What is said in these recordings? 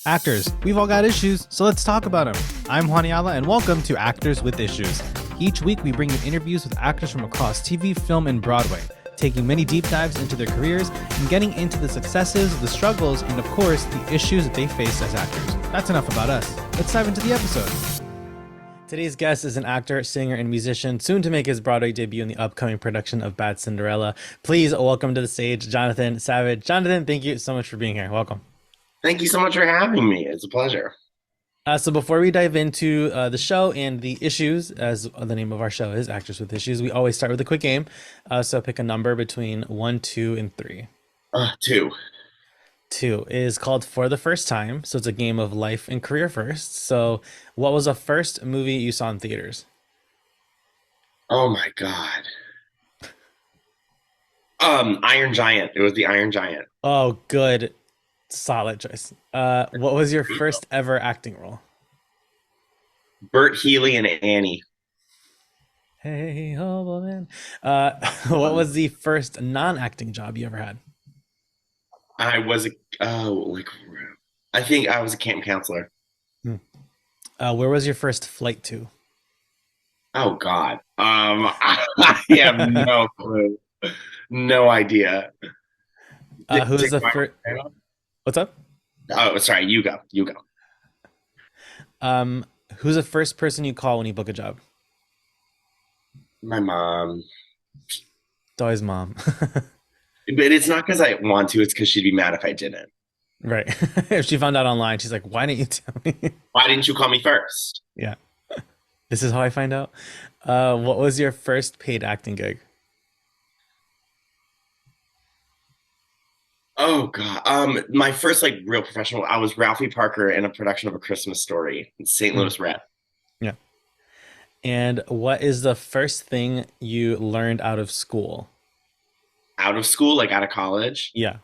Actors, we've all got issues, so let's talk about them. I'm Juan Ayala, and welcome to Actors with Issues. Each week, we bring you interviews with actors from across TV, film, and Broadway, taking many deep dives into their careers and getting into the successes, the struggles, and of course, the issues that they face as actors. That's enough about us. Let's dive into the episode. Today's guest is an actor, singer, and musician, soon to make his Broadway debut in the upcoming production of Bad Cinderella. Please welcome to the stage, Jonathan Savage. Jonathan, thank you so much for being here. Welcome. Thank you so much for having me. It's a pleasure. So before we dive into the show and the issues, as the name of our show is, Actors with Issues, we always start with a quick game. So pick a number between 1, 2, and 3. Two. 2 is called For the First Time. So it's a game of life and career first. So what was the first movie you saw in theaters? Oh my God. Iron Giant. It was the Iron Giant. Oh, good. Solid choice. What was your first ever acting role? Bert Healy and Annie. Hey, hobo man. What was the first non-acting job you ever had? I was a like I think I was a camp counselor. Hmm. Where was your first flight to? Oh God. I have no clue. No idea. Who's the first? What's up? Oh, sorry. You go. You go. Who's the first person you call when you book a job? My mom. It's always mom. But it's not because I want to. It's because she'd be mad if I didn't. Right. If she found out online, she's like, why didn't you tell me? Why didn't you call me first? Yeah. This is how I find out. What was your first paid acting gig? Oh God. My first like real professional, I was Ralphie Parker in a production of A Christmas Story in St. Hmm. Louis Rep. Yeah. And what is the first thing you learned out of school? Out of school, like out of college, Yeah.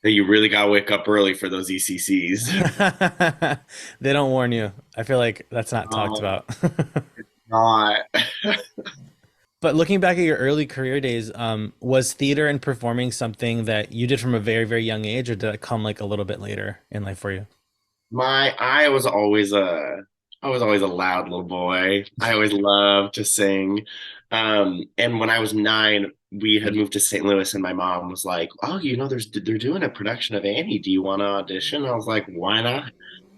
that you really gotta wake up early for those ECCs. They don't warn you. I feel like that's not talked Um, about. not. But looking back at your early career days, was theater and performing something that you did from a very, very young age, or did it come like a little bit later in life for you? I was always a loud little boy. I always loved to sing. And when I was 9, we had moved to St. Louis, and my mom was like, "Oh, they're doing a production of Annie. Do you want to audition?" I was like, "Why not?"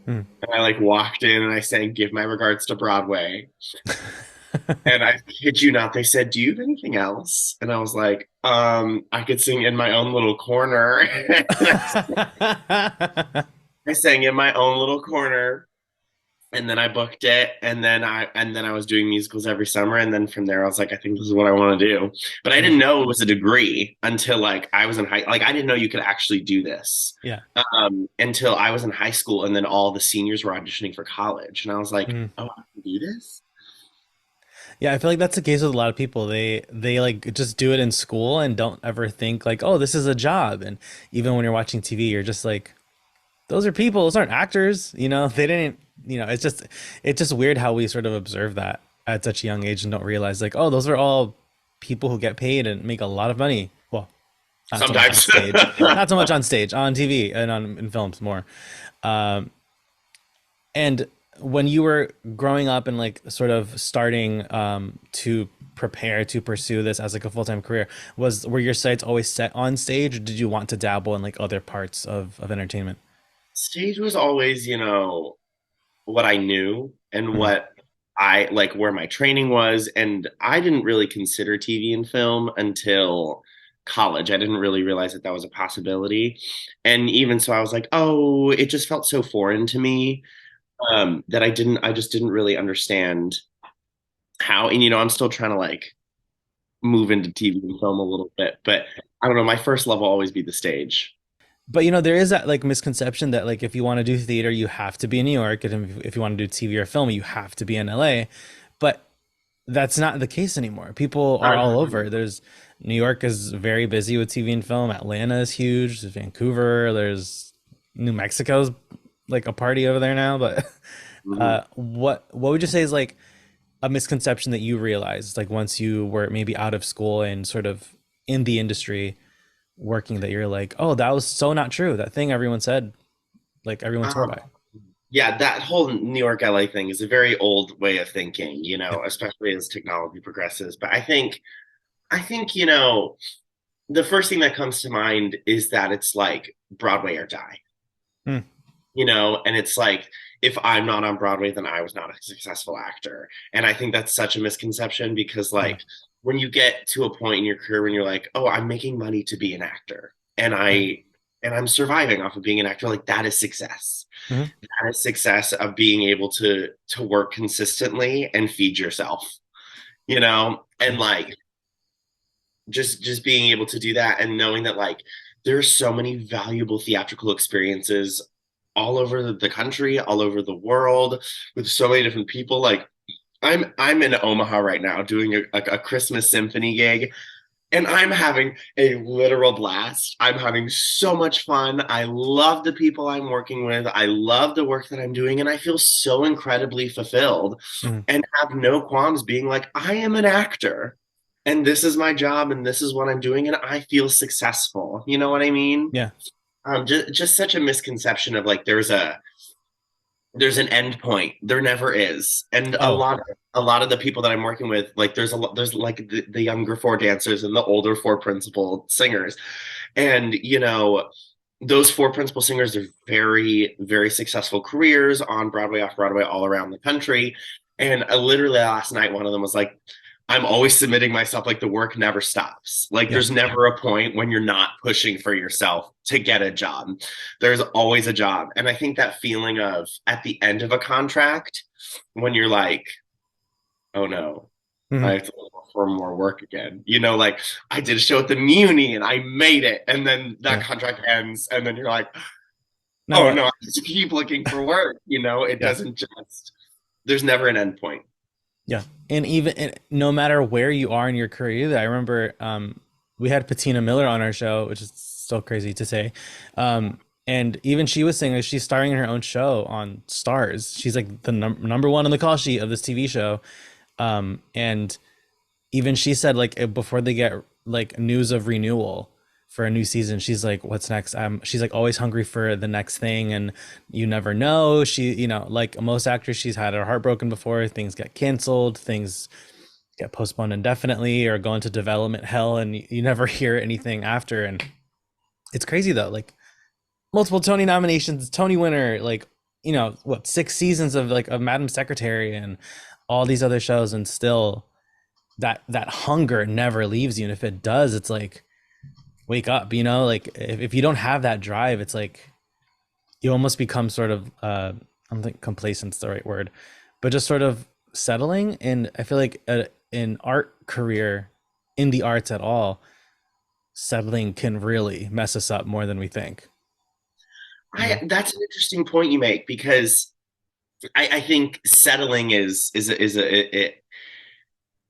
Hmm. And I like walked in and I sang "Give My Regards to Broadway." And I kid you not, they said, "Do you have anything else?" And I was like, I could sing in my own little corner." I sang in my own little corner, and then I booked it, and then I was doing musicals every summer, and then from there I was like, I think this is what I want to do. But I didn't know it was a degree until like I was in high, like I didn't know you could actually do this Yeah. until I was in high school, and then all the seniors were auditioning for college, and I was like, Mm. oh, I can do this. Yeah, I feel like that's the case with a lot of people. They like just do it in school and don't ever think like, oh, this is a job. And even when you're watching TV, you're just like, those are people, those aren't actors. They didn't, it's just weird how we sort of observe that at such a young age and don't realize like, oh, those are all people who get paid and make a lot of money. Well, not so much on Sometimes. stage, not so much on stage, on TV and in films more. Um, and when you were growing up and like sort of starting to prepare to pursue this as like a full-time career, were your sights always set on stage, or did you want to dabble in like other parts of entertainment? Stage was always, what I knew and Mhm. what I like where my training was. And I didn't really consider TV and film until college. I didn't really realize that that was a possibility. And even so, I was like, oh, it just felt so foreign to me that I just didn't really understand how. And, I'm still trying to like move into TV and film a little bit. But I don't know, my first love will always be the stage. But there is that like misconception that like if you want to do theater, you have to be in New York, and if you want to do TV or film, you have to be in LA. But that's not the case anymore. People are all over. There's New York is very busy with TV and film. Atlanta is huge. There's Vancouver. There's New Mexico's like a party over there now. But Mhm. what would you say is like a misconception that you realized like once you were maybe out of school and sort of in the industry working, that you're like, oh, that was so not true. That thing everyone said, like everyone swore by. Um, yeah, that whole New York LA thing is a very old way of thinking, Yeah. especially as technology progresses. But I think, the first thing that comes to mind is that it's like Broadway or die, Mm, and it's like if I'm not on Broadway, then I was not a successful actor. And I think that's such a misconception because yeah. like when you get to a point in your career when you're like, oh, I'm making money to be an actor and Yeah. I'm surviving off of being an actor, like that is success. Hmm. That is success of being able to work consistently and feed yourself, and Yeah. like just being able to do that and knowing that like there's so many valuable theatrical experiences all over the country, all over the world, with so many different people. Like I'm in Omaha right now doing a Christmas symphony gig, and I'm having a literal blast. I'm having so much fun. I love the people I'm working with. I love the work that I'm doing, and I feel so incredibly fulfilled Hmm. and have no qualms being like, I am an actor, and this is my job, and this is what I'm doing, and I feel successful. You know what I mean? Yeah. Just such a misconception of like there's an end point. There never is. And Oh, a lot of the people that I'm working with, like there's like the younger four dancers and the older four principal singers. And those four principal singers are very, very successful careers on Broadway, off Broadway, all around the country. And literally last night, one of them was like, I'm always submitting myself, like the work never stops. Like yeah. there's never a point when you're not pushing for yourself to get a job. There's always a job. And I think that feeling of at the end of a contract, when you're like, oh no, I Hmm. have to look for more work again. Like I did a show at the Muni and I made it. And then that Yeah. contract ends. And then you're like, Now oh what? no, I just keep looking for work. It Yeah. doesn't just, there's never an end point. Yeah. And even no matter where you are in your career, I remember we had Patina Miller on our show, which is still crazy to say. And even she was saying that she's starring in her own show on Stars. She's like the number one on the call sheet of this TV show. And even she said like before they get like news of renewal for a new season, she's like, what's next? She's like always hungry for the next thing, and you never know. She, like most actors, she's had her heart broken before. Things get canceled, things get postponed indefinitely, or go into development hell, and you never hear anything after. And it's crazy though, like multiple Tony nominations, Tony winner, like what 6 seasons of like of Madam Secretary and all these other shows, and still that hunger never leaves you. And if it does, it's like wake up, like if you don't have that drive, it's like you almost become sort of I don't think complacent's the right word, but just sort of settling. And I feel like an art career in the arts at all, settling can really mess us up more than we think, you know. That's an interesting point you make because I think settling it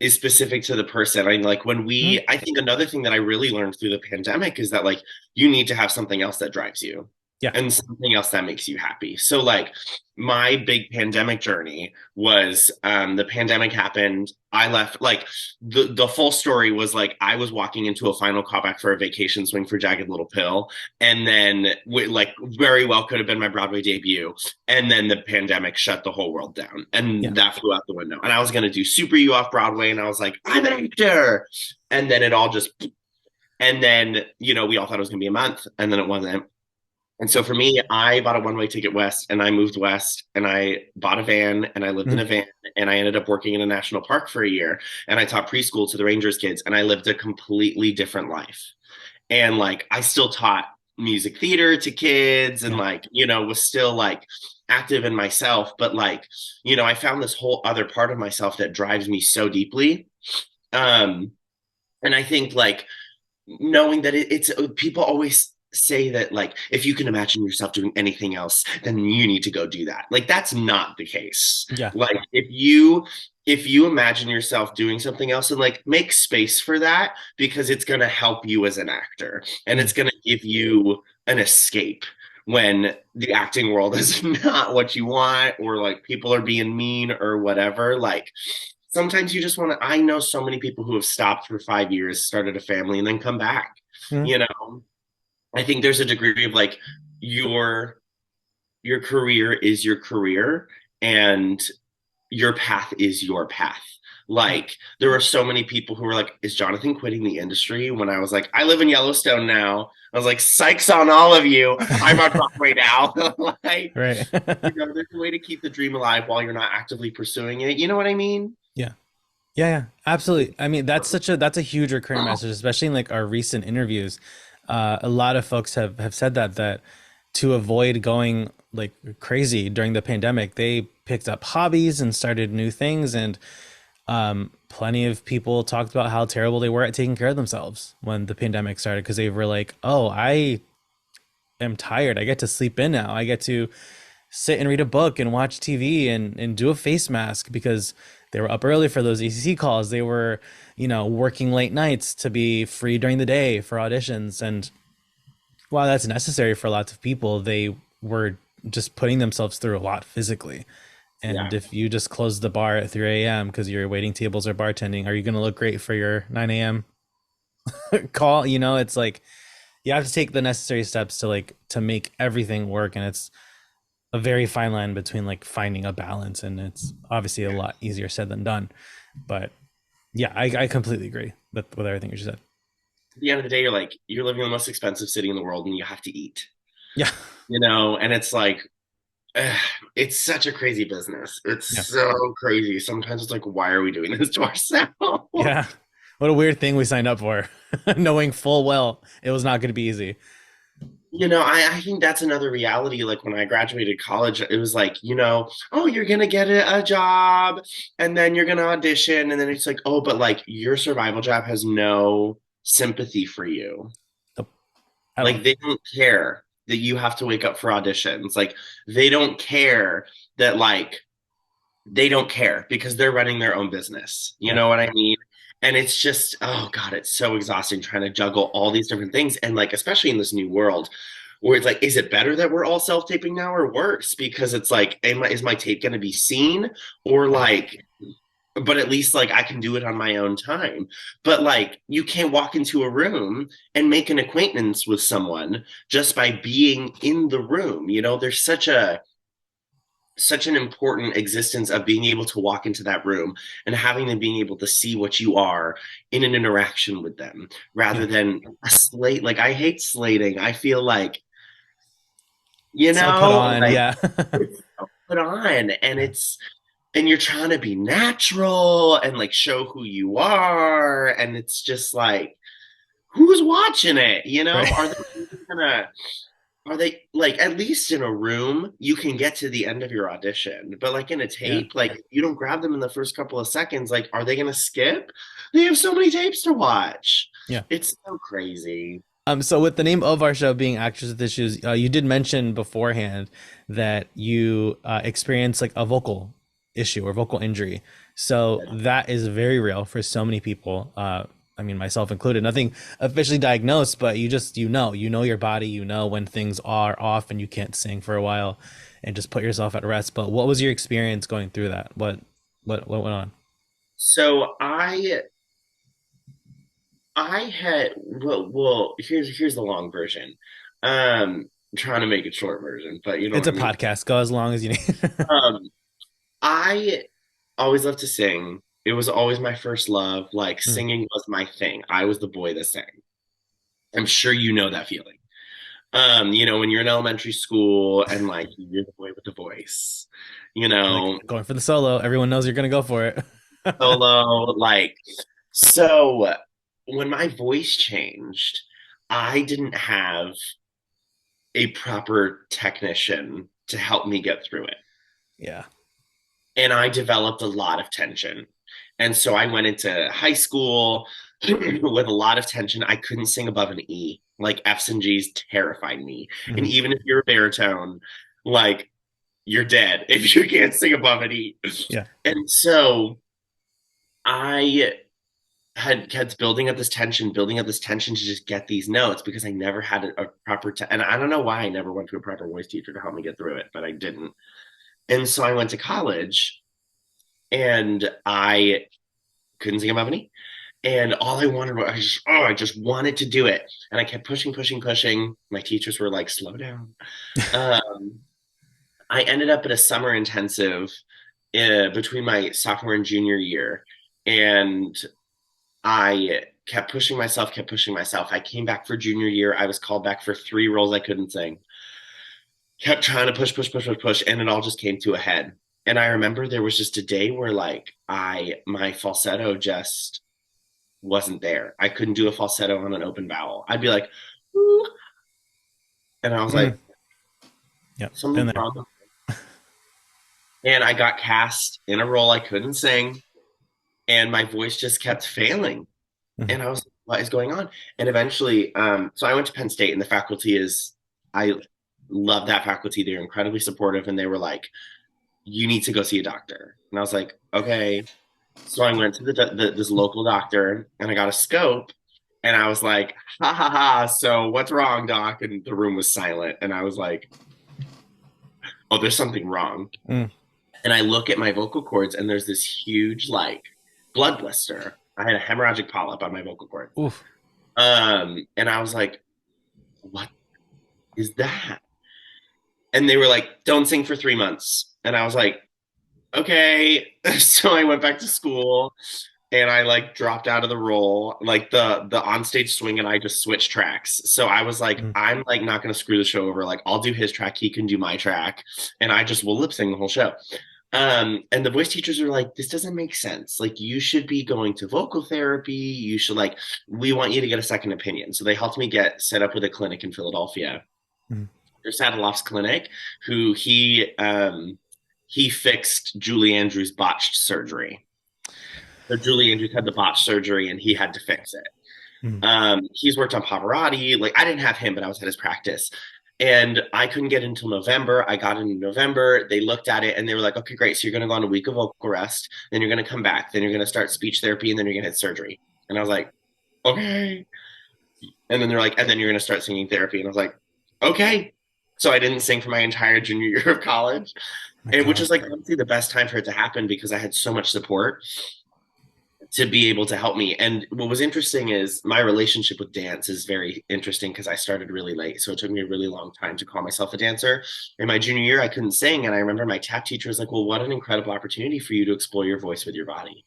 is specific to the person. I mean, like Mhm. I think another thing that I really learned through the pandemic is that like you need to have something else that drives you Yeah. and something else that makes you happy. So like my big pandemic journey was the pandemic happened. I left like the full story was like I was walking into a final callback for a vacation swing for Jagged Little Pill, and then like very well could have been my Broadway debut, and then the pandemic shut the whole world down, Yeah. and that flew out the window. And I was gonna do Super U off Broadway, and I was like, I'm an actor, and then it all just, and then we all thought it was gonna be a month, and then it wasn't. And so for me, I bought a one-way ticket west and I moved west and I bought a van and I lived in Mhm. a van and I ended up working in a national park for a year and I taught preschool to the Rangers kids and I lived a completely different life. And like I still taught music theater to kids and Yeah. like, was still like active in myself, but like, I found this whole other part of myself that drives me so deeply. Um, and I think like knowing that it's people always say that like if you can imagine yourself doing anything else then you need to go do that. Like that's not the case. Yeah. Like if you imagine yourself doing something else and like make space for that because it's going to help you as an actor and Mm. it's going to give you an escape when the acting world is not what you want or like people are being mean or whatever. Like sometimes you just want to. I know so many people who have stopped for 5 years, started a family, and then come back. Mhm. You know, I think there's a degree of like you're your career is your career and your path is your path. Yeah. Like, there were so many people who were like, is Jonathan quitting the industry? When I was like, I live in Yellowstone now. I was like, psychs on all of you. I'm on Broadway now. Like, Right. there's a way to keep the dream alive while you're not actively pursuing it. You know what I mean? Yeah. Yeah, yeah, absolutely. I mean, that's a huge recurring message, especially in like our recent interviews. A lot of folks have said that to avoid going like crazy during the pandemic, they picked up hobbies and started new things, and plenty of people talked about how terrible they were at taking care of themselves when the pandemic started because they were like, "Oh, I am tired. I get to sleep in now. I get to sit and read a book and watch TV and do a face mask because they were up early for those ECC calls. They were, working late nights to be free during the day for auditions. And while that's necessary for lots of people, they were just putting themselves through a lot physically. And Yeah. if you just close the bar at 3 a.m. because you're waiting tables or bartending, are you going to look great for your 9 a.m. call? It's like you have to take the necessary steps to make everything work. And it's a very fine line between like finding a balance, and it's obviously a lot easier said than done. But yeah, I completely agree with everything you just said. At the end of the day, you're living in the most expensive city in the world and you have to eat, Yeah. and it's like, ugh, it's such a crazy business. It's Yeah. so crazy. Sometimes it's like, why are we doing this to ourselves? Yeah. What a weird thing we signed up for, knowing full well it was not going to be easy. I think that's another reality. Like when I graduated college, it was like, oh, you're gonna get a job and then you're gonna audition. And then it's like, oh, but like your survival job has no sympathy for you. Nope, at all. Like they don't care that you have to wake up for auditions. Like they don't care that they don't care because they're running their own business. You Yeah. know what I mean? And it's just, oh God, it's so exhausting trying to juggle all these different things. And like, especially in this new world where it's like, is it better that we're all self-taping now or worse? Because it's like, is my tape going to be seen or Yeah. but at least like I can do it on my own time. But like, you can't walk into a room and make an acquaintance with someone just by being in the room. There's such an important existence of being able to walk into that room and having them being able to see what you are in an interaction with them rather Yeah. than a slate. Like I hate slating. I feel like, you So put know, on. like Yeah. it's so put on and Yeah. and you're trying to be natural and like show who you are. And it's just like, who's watching it? Right. Are they really gonna Are they like at least in a room you can get to the end of your audition, but like in a Yeah. tape, like you don't grab them in the first couple of seconds. Like, are they gonna skip? They have so many tapes to watch. Yeah. It's so crazy. So with the name of our show being Actors with Issues, you did mention beforehand that you experienced like a vocal issue or vocal injury. So that is very real for so many people. I mean, myself included. Nothing officially diagnosed, but you know your body. You know when things are off and you can't sing for a while, and just put yourself at rest. But what was your experience going through that? What went on? So I had well here's the long version. I'm trying to make it short version, but you know It's what a I mean. podcast. Go as long as you need. Um, I always loved to sing. It was always my first love. Like Mm, singing was my thing. I was the boy that sang. I'm sure you know that feeling. When you're in elementary school and like you're the boy with the voice, you like know, going for the solo. Everyone knows you're gonna go for it. solo, so when my voice changed, I didn't have a proper technician to help me get through it. Yeah. And I developed a lot of tension. And so I went into high school with a lot of tension. I couldn't sing above an E. Like F's and G's terrified me. And Hmm. even if you're a baritone, like you're dead if you can't sing above an E. Yeah. And so I had kept building up this tension to just get these notes because I never had a proper and I don't know why I never went to a proper voice teacher to help me get through it, but I didn't. And so I went to college and I couldn't sing above an E. And all I wanted was I just wanted to do it. And I kept pushing, pushing, pushing. My teachers were like, slow down. Um, I ended up at a summer intensive between my sophomore and junior year. And I kept pushing myself, kept pushing myself. I came back for junior year. I was called back for three roles I couldn't sing. Kept trying to push, push, push, push, push, and it all just came to a head. And I remember there was just a day where like my falsetto just wasn't there. I couldn't do a falsetto on an open vowel. I'd be like, "Ooh," and I was Mm. like, Yep, been something's there. wrong. And I got cast in a role I couldn't sing, and my voice just kept failing. Mhm. And I was like, what is going on? And eventually, so I went to Penn State, and the faculty is, I love that faculty. They're incredibly supportive, and they were like, you need to go see a doctor. And I was like, okay. So I went to this local doctor, and I got a scope, and I was like, ha ha ha. So what's wrong, doc? And the room was silent, and I was like, oh, there's something wrong. Mm. And I look at my vocal cords, and there's this huge like blood blister. I had a hemorrhagic polyp on my vocal cord. Oof. And I was like, what is that? And they were like, don't sing for 3 months. And I was like, okay. So I went back to school, and I like dropped out of the role. Like the onstage swing and I just switched tracks. So I was like, Mm. I'm like not gonna screw the show over. Like I'll do his track, he can do my track, and I just will lip sing the whole show. And the voice teachers are like, this doesn't make sense. Like you should be going to vocal therapy. You should like, we want you to get a second opinion. So they helped me get set up with a clinic in Philadelphia. Mm. There's Sadilov's clinic, who he fixed Julie Andrews' botched surgery. So Julie Andrews had the botched surgery, and he had to fix it. Mm. He's worked on Pavarotti. Like I didn't have him, but I was at his practice. And I couldn't get until November. I got in November. They looked at it and they were like, okay, great. So you're going to go on a week of vocal rest. Then you're going to come back. Then you're going to start speech therapy. And then you're going to hit surgery. And I was like, okay. And then they're like, and then you're going to start singing therapy. And I was like, okay. So I didn't sing for my entire junior year of college, My and which God. is like honestly the best time for it to happen because I had so much support to be able to help me. And what was interesting is my relationship with dance is very interesting because I started really late. So it took me a really long time to call myself a dancer. In my junior year, I couldn't sing. And I remember my tap teacher was like, well, what an incredible opportunity for you to explore your voice with your body.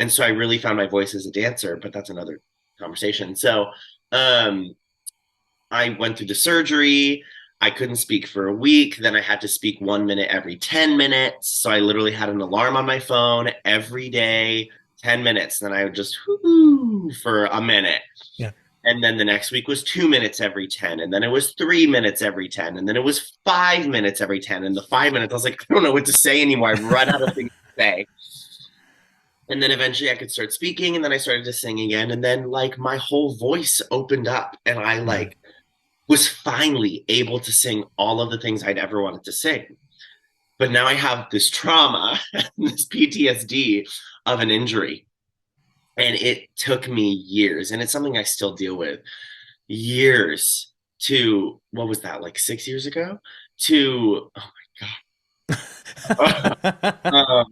And so I really found my voice as a dancer, but that's another conversation. So um, I went through the surgery. I couldn't speak for a week. Then I had to speak 1 minute every 10 minutes. So I literally had an alarm on my phone every day, 10 minutes. Then I would just whoo for a minute. Yeah. And then the next week was 2 minutes every 10. And then it was 3 minutes every 10. And then it was 5 minutes every 10. And the 5 minutes, I was like, I don't know what to say anymore. I've run out of things to say. And then eventually I could start speaking. And then I started to sing again. And then like my whole voice opened up, and I Mm. like was finally able to sing all of the things I'd ever wanted to sing. But now I have this trauma, this PTSD of an injury. And it took me years, and it's something I still deal with, years to, what was that, like 6 years ago? To, oh my God,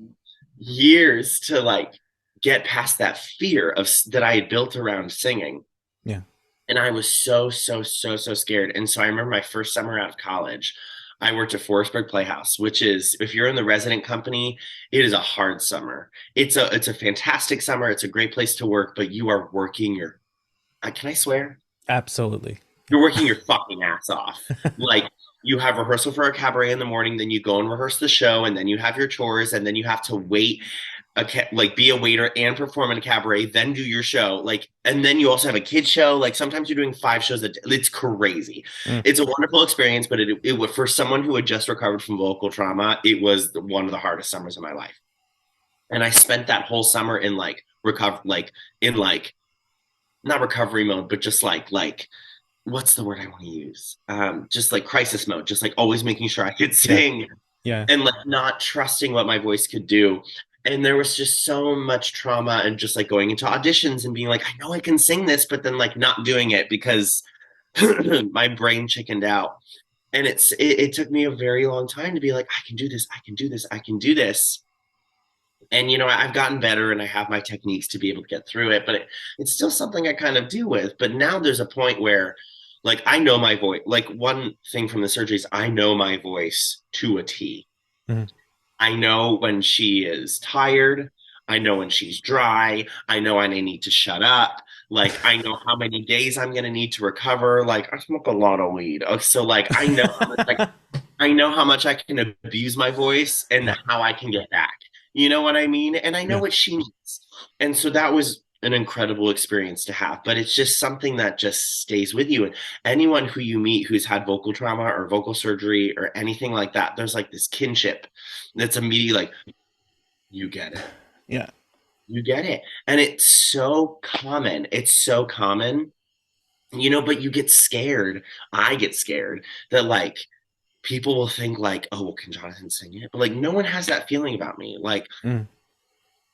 years to like get past that fear of that I had built around singing. Yeah. And I was so, so, so, so scared. And so I remember my first summer out of college, I worked at Forestburg Playhouse, which is, if you're in the resident company, it is a hard summer. It's a fantastic summer. It's a great place to work, but you are working your, can I swear? Absolutely. You're working your fucking ass off. Like you have rehearsal for a cabaret in the morning, then you go and rehearse the show, and then you have your chores, and then you have to wait like be a waiter and perform in a cabaret, then do your show, like, and then you also have a kid show. Like sometimes you're doing 5 shows a day. It's crazy. Mm. It's a wonderful experience, but it was, for someone who had just recovered from vocal trauma, it was one of the hardest summers of my life. And I spent that whole summer in like recover, like in like not recovery mode, but just like what's the word I want to use? Just like crisis mode, just like always making sure I could Yeah. sing, Yeah. and like not trusting what my voice could do. And there was just so much trauma, and just like going into auditions and being like, I know I can sing this, but then like not doing it because my brain chickened out. And it took me a very long time to be like, I can do this, I can do this, I can do this. And I've gotten better, and I have my techniques to be able to get through it, but it's still something I kind of deal with. But now there's a point where Like I know my voice. Like one thing from the surgery is I know my voice to a T. Mhm. I know when she is tired. I know when she's dry. I know when I need to shut up. Like I know how many days I'm gonna need to recover. Like I smoke a lot of weed. So like I know how much I can abuse my voice and Yeah. how I can get back. You know what I mean? And I know Yeah. what she needs. And so that was an incredible experience to have. But it's just something that just stays with you. And anyone who you meet who's had vocal trauma or vocal surgery or anything like that, there's like this kinship that's immediately like, you get it. Yeah. You get it. And it's so common. It's so common, but you get scared. I get scared that like people will think like, oh, well, can Jonathan sing it? But like, no one has that feeling about me. Like, Mm.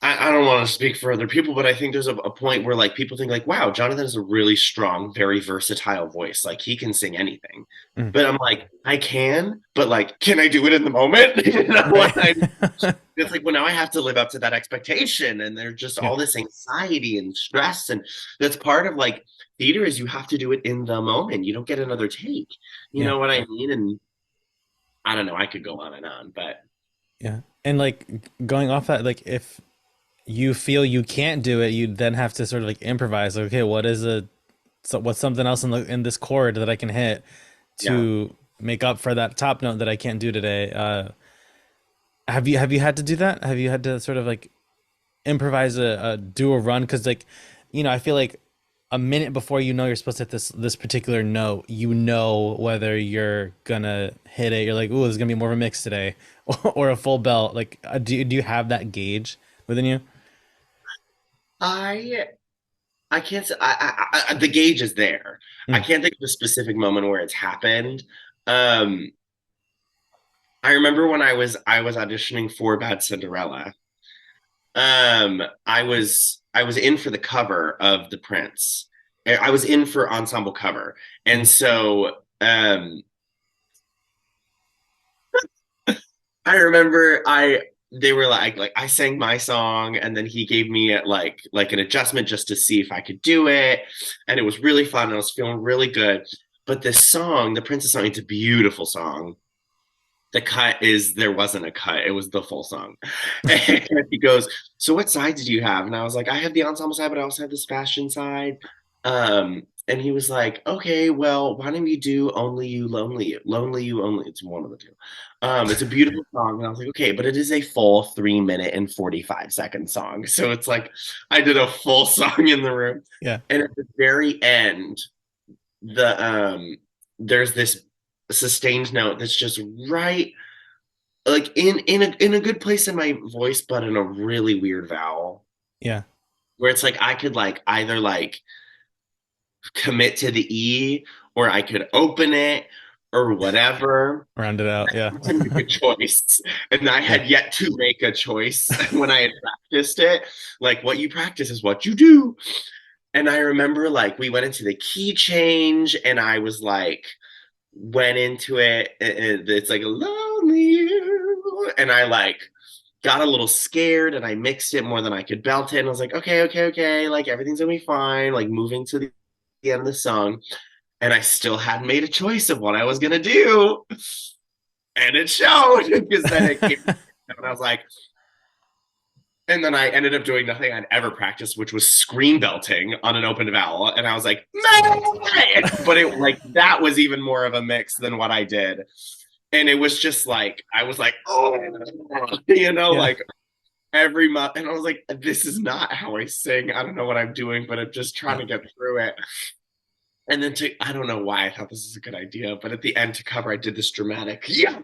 I don't want to speak for other people, but I think there's a point where like people think like, wow, Jonathan has a really strong, very versatile voice. Like he can sing anything. Mm. But I'm like, I can, but like, can I do it in the moment? Right. It's like, well, now I have to live up to that expectation, and there's just Yeah. all this anxiety and stress, and that's part of like theater is you have to do it in the moment. You don't get another take. You Yeah. know what I mean? And I don't know. I could go on and on, but Yeah. And like going off that, like if you feel you can't do it, you then have to sort of like improvise. Like, okay, what's something else in this chord that I can hit yeah. to make up for that top note that I can't do today? Have you had to do that? Have you had to sort of like improvise do a run? Because like, I feel like a minute before you're supposed to hit this particular note, whether you're gonna hit it. You're like, ooh, this is gonna be more of a mix today, or a full belt. Like, do you have that gauge within you? I I can't say the gauge is there. I Mm, can't think of a specific moment where it's happened. Um, I remember when I was auditioning for Bad Cinderella. I was in for the cover of The Prince. I was in for ensemble cover, and mm, so I remember they were like I sang my song, and then he gave me like an adjustment just to see if I could do it, and it was really fun. And I was feeling really good. But this song, the Princess song, it's a beautiful song. The cut is there wasn't a cut; it was the full song. And he goes, "So what sides do you have?" And I was like, "I have the ensemble side, but I also have the Sebastian side." And he was like, "Okay, well, why don't you do Only You, Lonely You, Lonely You, Only?" It's one of the two. It's a beautiful song, and I was like, "Okay," but it is a full 3 minute and 45 second song, so it's like I did a full song in the room, yeah, and at the very end, the there's this sustained note that's just right like in a good place in my voice, but in a really weird vowel yeah. where it's like I could like either like commit to the E or I could open it or whatever. Round it out. Yeah, I had to make a choice, and I yeah, had yet to make a choice when I had practiced it. Like what you practice is what you do. And I remember like we went into the key change, and I was like went into it. And it's like lonely you, and I like got a little scared, and I mixed it more than I could belt it. And I was like, okay, okay, okay, like everything's gonna be fine. Like moving to the end of the song, and I still hadn't made a choice of what I was gonna do, and it showed because then it came, and I was like, and then I ended up doing nothing I'd ever practiced, which was scream belting on an open vowel. And I was like, no! But it like that was even more of a mix than what I did. And it was just like, I was like, oh, yeah, like every month. And I was like, this is not how I sing. I don't know what I'm doing, but I'm just trying yeah. to get through it. And then I don't know why I thought this is a good idea, but at the end to cover, I did this dramatic, yeah.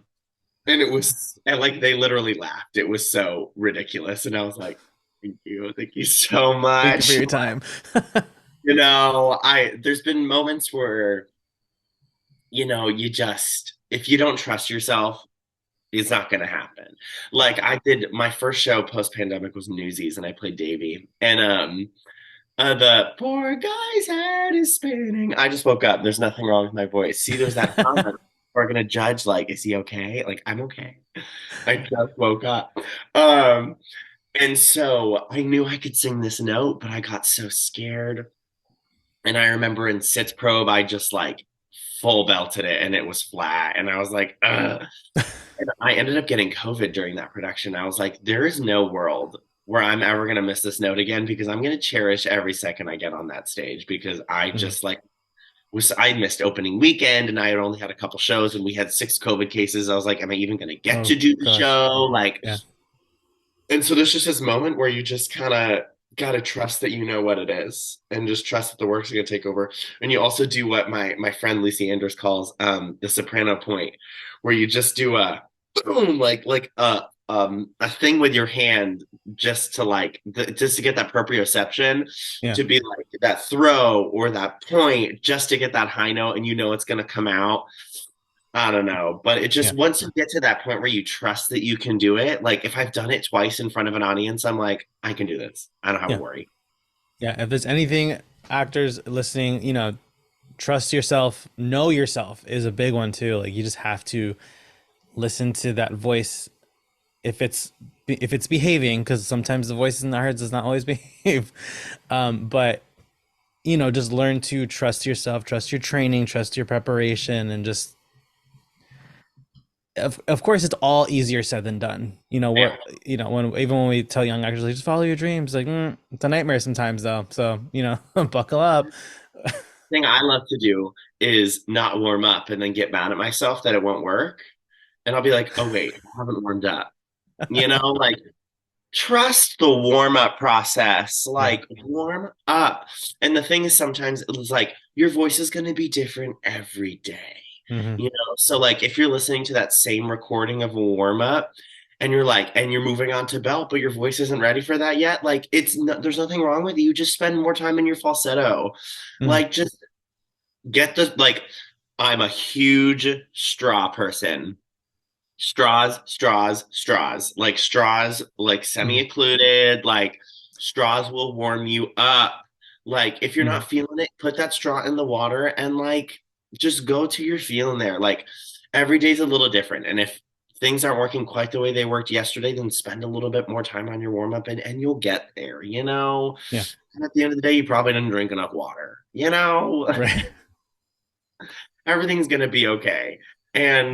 And it was, and like they literally laughed. It was so ridiculous. And I was like, thank you so Thank you for much. your time. There's been moments where, you just, if you don't trust yourself, it's not going to happen. Like I did my first show post pandemic was Newsies, and I played Davy. And the poor guy's head is spinning. I just woke up. There's nothing wrong with my voice. See, there's that comment. We're gonna judge. Like, is he okay? Like, I'm okay. I just woke up. Um, and so I knew I could sing this note, but I got so scared. And I remember in Sitz Probe, I just like full belted it and it was flat. And I was like, ugh. And I ended up getting COVID during that production. I was like, there is no world where I'm ever going to miss this note again because I'm going to cherish every second I get on that stage because I Mhm. just like I missed opening weekend and I had only had a couple shows and we had 6 COVID cases. I was like, am I even going to get Oh to do the gosh. show? Like, Yeah. and so there's just this moment where you just kind of got to trust that you know what it is and just trust that the work's going to take over. And you also do what my friend Lucy Anders calls the soprano point, where you just do a boom, like a thing with your hand just to just to get that proprioception, Yeah. to be like that throw or that point just to get that high note and you know it's going to come out. I don't know, but it Yeah. just once you get to that point where you trust that you can do it, like if I've done it twice in front of an audience, I'm like, I can do this. I don't have to Yeah. worry. Yeah. If there's anything, actors listening, trust yourself, know yourself is a big one too. Like you just have to listen to that voice if it's behaving, because sometimes the voice in our heads does not always behave. But just learn to trust yourself, trust your training, trust your preparation, and just of course it's all easier said than done. Yeah. When we tell young actors like just follow your dreams, like it's a nightmare sometimes though. So buckle up. Thing I love to do is not warm up and then get mad at myself that it won't work. And I'll be like, oh wait, I haven't warmed up. Like trust the warm up process. Yeah. Like warm up. And the thing is sometimes it's like your voice is gonna be different every day. Hmm. So like if you're listening to that same recording of a warm up and you're moving on to belt but your voice isn't ready for that yet, like there's nothing wrong with you, just spend more time in your falsetto. Hmm. Like just get the like I'm a huge straw person. Straws, like straws, like Hmm. semi-occluded, like straws will warm you up. Like if you're Hmm. not feeling it, put that straw in the water and like just go to your feeling there. Like every day's a little different. And if things aren't working quite the way they worked yesterday, then spend a little bit more time on your warm-up and you'll get there. Yeah. And at the end of the day, you probably didn't drink enough water. Right. Everything's gonna be okay. Yeah.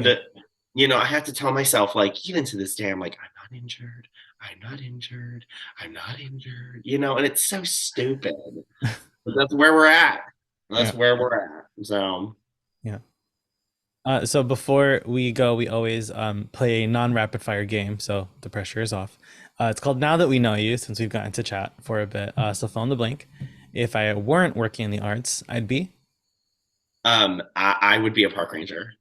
And I have to tell myself, like, even to this day, I'm like, I'm not injured. I'm not injured. I'm not injured. And it's so stupid. But that's where we're at. Yeah. That's where we're at. So, Yeah. So before we go, we always play a non-rapid fire game, so the pressure is off. It's called Now That We Know You, since we've gotten to chat for a bit. So fill in the blank. If I weren't working in the arts, I'd be. I would be a park ranger.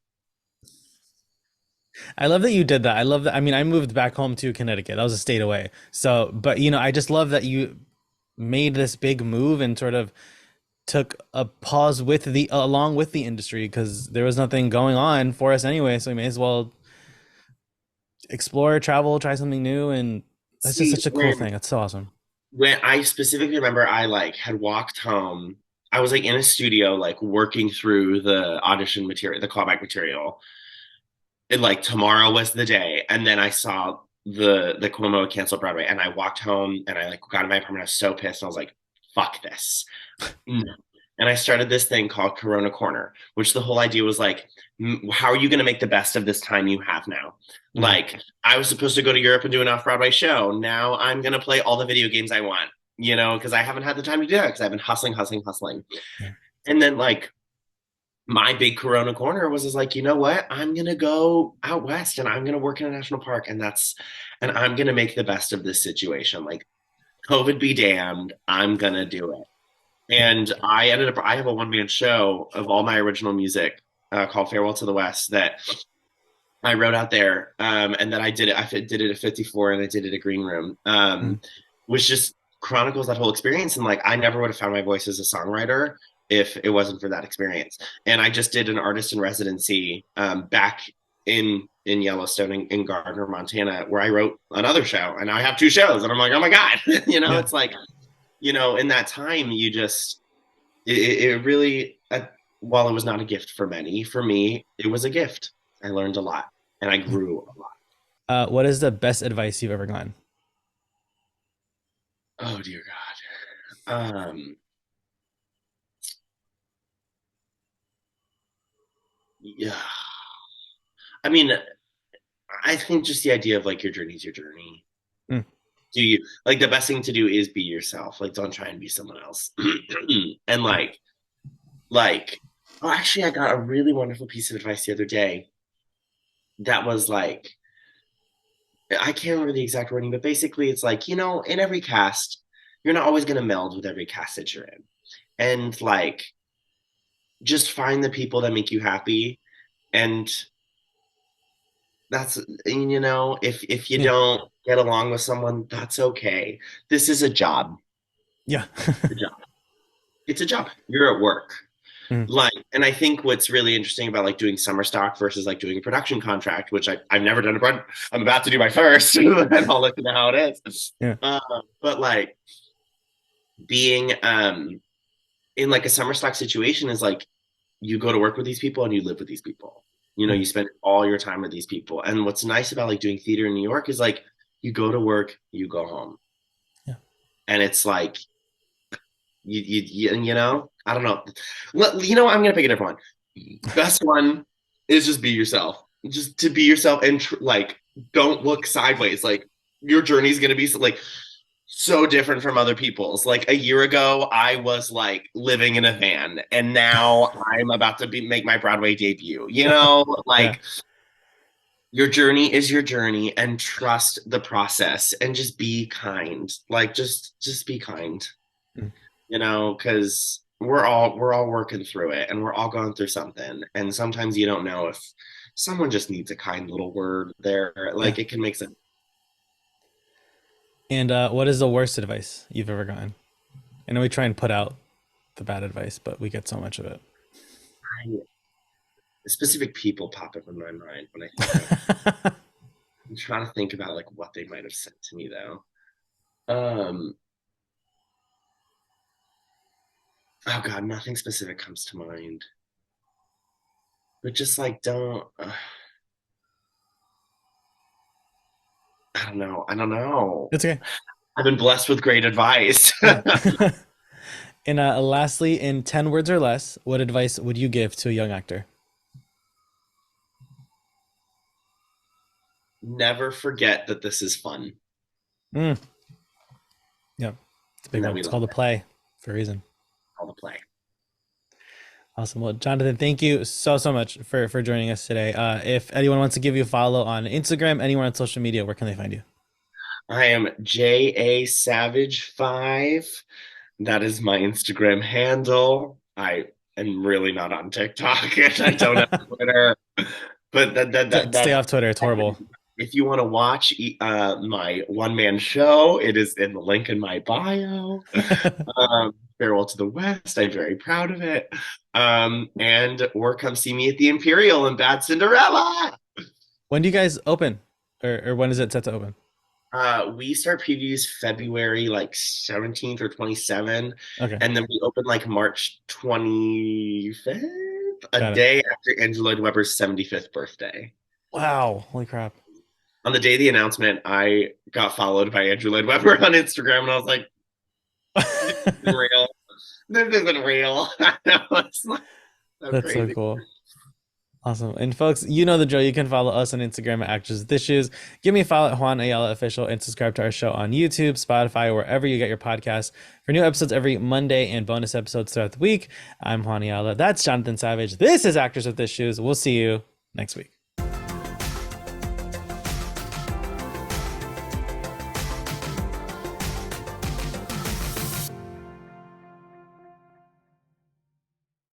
I love that you did that. I love that. I mean, I moved back home to Connecticut. That was a state away. So, but I just love that you made this big move and sort of took a pause with the along with the industry because there was nothing going on for us anyway. So we may as well explore, travel, try something new, and that's just See, such a cool thing. That's so awesome. when I specifically remember I like had walked home, I was like in a studio, like working through the audition material, the callback material. And like tomorrow was the day. And then I saw the Cuomo cancel Broadway and I walked home and I like got in my apartment. I was so pissed. And I was like, fuck this. No. And I started this thing called Corona Corner, which the whole idea was like, how are you going to make the best of this time you have now? Hmm. Like, I was supposed to go to Europe and do an off Broadway show. Now I'm going to play all the video games I want, because I haven't had the time to do that because I've been hustling, hustling, hustling. Yeah. And then, like, my big Corona corner was just like, you know what? I'm gonna go out west and I'm gonna work in a national park and I'm gonna make the best of this situation. Like COVID be damned, I'm gonna do it. Yeah. And I have a one-man show of all my original music called Farewell to the West that I wrote out there. And then I did it at 54 and I did it at Green Room. Mhm. Which just chronicles that whole experience. And like, I never would have found my voice as a songwriter if it wasn't for that experience. And I just did an artist in residency back in Yellowstone in Gardner, Montana, where I wrote another show. And now I have 2 shows. And I'm like, oh my God, Yeah. it's like, in that time, you just, it really, while it was not a gift for many, for me, it was a gift. I learned a lot and I grew a lot. What is the best advice you've ever gotten? Oh, dear God. yeah. I mean, I think just the idea of like your journey's your journey. Mm, Do you like the best thing to do is be yourself. Like, don't try and be someone else. And yeah. like, oh, actually, I got a really wonderful piece of advice the other day that was like, I can't remember the exact wording, but basically, it's like, in every cast, you're not always going to meld with every cast that you're in. And like, just find the people that make you happy. And that's, if you Yeah. don't get along with someone, that's okay. This is a job. Yeah. It's a job. It's a job. You're at work. Mm, Like, and I think what's really interesting about like doing summer stock versus like doing a production contract, which I've never done I'm about to do my first, and I'll let you know how it is. yeah. But like being in like a summer stock situation is like you go to work with these people and you live with these people. Mm, You spend all your time with these people. And what's nice about like doing theater in New York is like you go to work, you go home. yeah. And it's like I don't know. Well, I'm gonna pick a different one. Best one is just be yourself. Just to be yourself and like don't look sideways. Like your journey's gonna be like so different from other people's. Like a year ago, I was like living in a van, and now I'm about to make my Broadway debut. Yeah. Like your journey is your journey, and trust the process, and just be kind. Like just be kind. Mm, Because we're all working through it, and we're all going through something, and sometimes you don't know if someone just needs a kind little word there, yeah. like it can make sense. And what is the worst advice you've ever gotten? I know we try and put out the bad advice, but we get so much of it. Specific people pop up in my mind when I think of. I'm trying to think about like what they might have said to me though. um oh god, nothing specific comes to mind, but just like don't I don't know. It's okay. I've been blessed with great advice. Yeah. And lastly, in 10 words or less, what advice would you give to a young actor? Never forget that this is fun Mm, yeah. It's a big and that one. we It's love called a it, play for a reason. all the play. Awesome. Well, Jonathan, thank you so, so much for joining us today. If anyone wants to give you a follow on Instagram, anywhere on social media, where can they find you? I am JA Savage 5. That is my Instagram handle. I am really not on TikTok and I don't have Twitter. But Stay off Twitter. It's horrible. if you want to watch my one man show, it is in the link in my bio. Farewell to the West. I'm very proud of it. Or come see me at the Imperial in Bad Cinderella. When do you guys open? Or when is it set to open? We start previews February like 17th or 27th, Okay. and then we open like March 25th, a Got it. day after Andrew Lloyd Webber's 75th birthday. Wow. Holy crap. On the day of the announcement, I got followed by Andrew Lloyd Webber on Instagram, and I was like, "This isn't real. This isn't real." It's like so That's so crazy. cool. Awesome. And folks, you know the drill. You can follow us on Instagram at Actors with Issues. Give me a follow at Juan Ayala Official and subscribe to our show on YouTube, Spotify, wherever you get your podcasts for new episodes every Monday and bonus episodes throughout the week. I'm Juan Ayala. That's Jonathan Savage. This is Actors with Issues. We'll see you next week.